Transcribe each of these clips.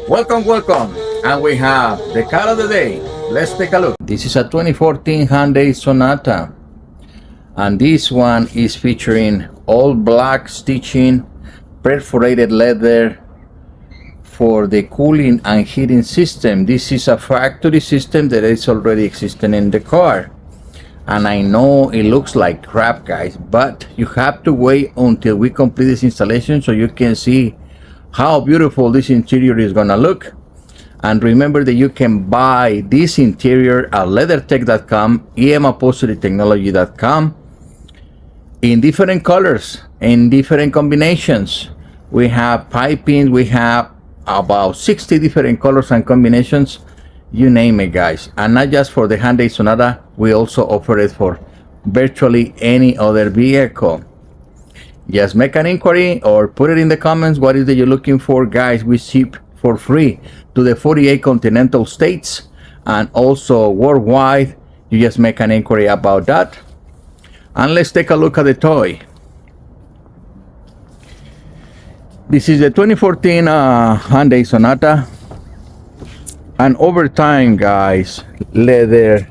Welcome, welcome. And we have the car of the day. Let's take a look. This is a 2014 Hyundai Sonata. And this one is featuring all black stitching, perforated leather for the cooling and heating system. This is a factory system that is already existing in the car. And I know it looks like crap, guys, but you have to wait until we complete this installation so you can see how beautiful this interior is gonna look. And remember that you can buy this interior at leathertech.com, upholsterytechnology.com, in different colors, in different combinations. We have piping, we have about 60 different colors and combinations, you name it, guys. And not just for the Hyundai Sonata, we also offer it for virtually any other vehicle. Just make an inquiry or put it in the comments what is it you're looking for, guys. We ship for free to the 48 continental states and also worldwide. You just make an inquiry about that. And let's take a look at the toy. This is the 2014 Hyundai Sonata. And over time, guys, leather,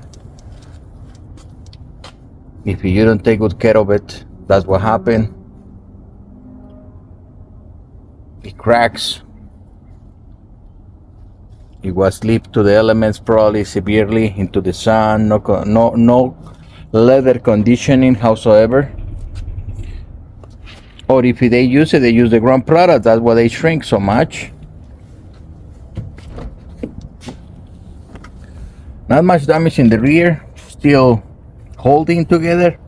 if you don't take good care of it, that's what happened. It cracks. It was leaked to the elements probably severely into the sun. No leather conditioning whatsoever. Or if they use it, they use the ground product. That's why they shrink so much. Not much damage in the rear, still holding together.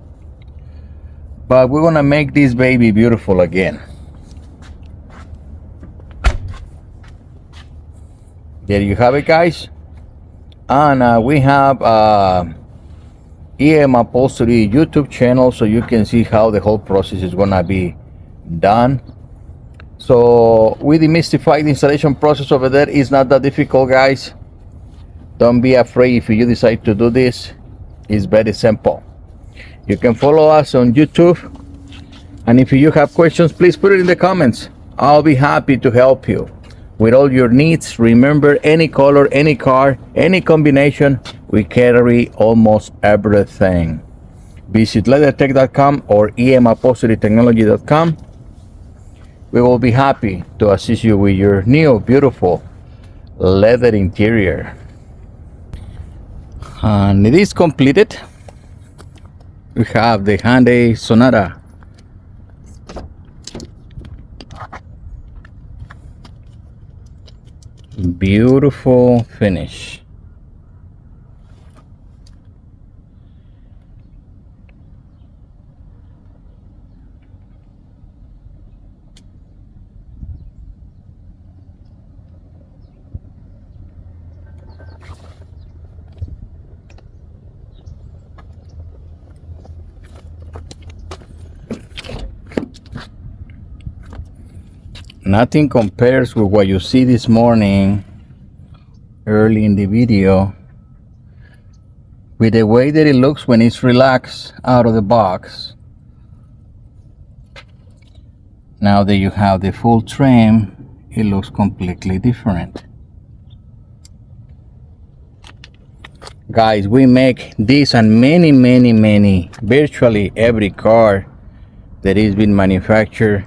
But we're gonna make this baby beautiful again. There you have it, guys. And we have EM Upholstery YouTube channel, so you can see how the whole process is gonna be done. So we demystify the installation process over there. It's not that difficult, guys. Don't be afraid if you decide to do this. It's very simple. You can follow us on YouTube. And if you have questions, please put it in the comments. I'll be happy to help you with all your needs. Remember, any color, any car, any combination, we carry almost everything. Visit leathertech.com or emupholsterytechnology.com. We will be happy to assist you with your new, beautiful leather interior. And it is completed. We have the Hyundai Sonata. Beautiful finish. Nothing compares with what you see this morning early in the video with the way that it looks when it's relaxed out of the box. Now that you have the full trim, it looks completely different. Guys, we make this and many, virtually every car that is being manufactured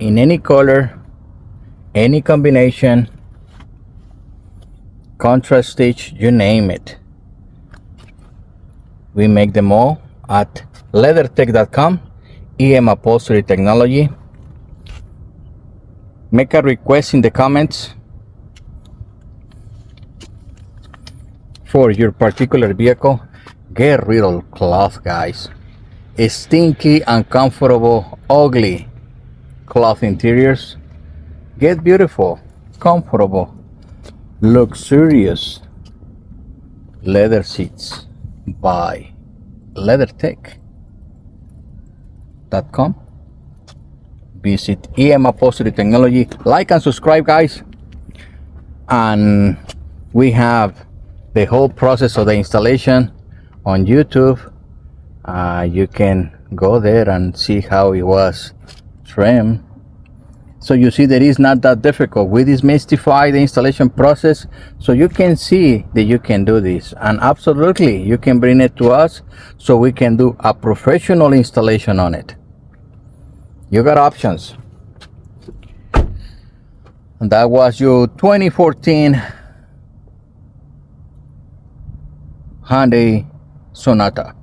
in any color, any combination, contrast stitch, you name it. We make them all at leathertech.com, EM Upholstery Technology. Make a request in the comments for your particular vehicle. Get rid of cloth, guys. It's stinky, uncomfortable, ugly cloth interiors. Get beautiful, comfortable, luxurious leather seats by leathertech.com. Visit EM Upholstery Technology. Like and subscribe, guys. And we have the whole process of the installation on YouTube. You can go there and see how it was trimmed So you see that it's not that difficult. We demystify the installation process so you can see that you can do this. And absolutely, you can bring it to us so we can do a professional installation on it. You got options. And that was your 2014 Hyundai Sonata.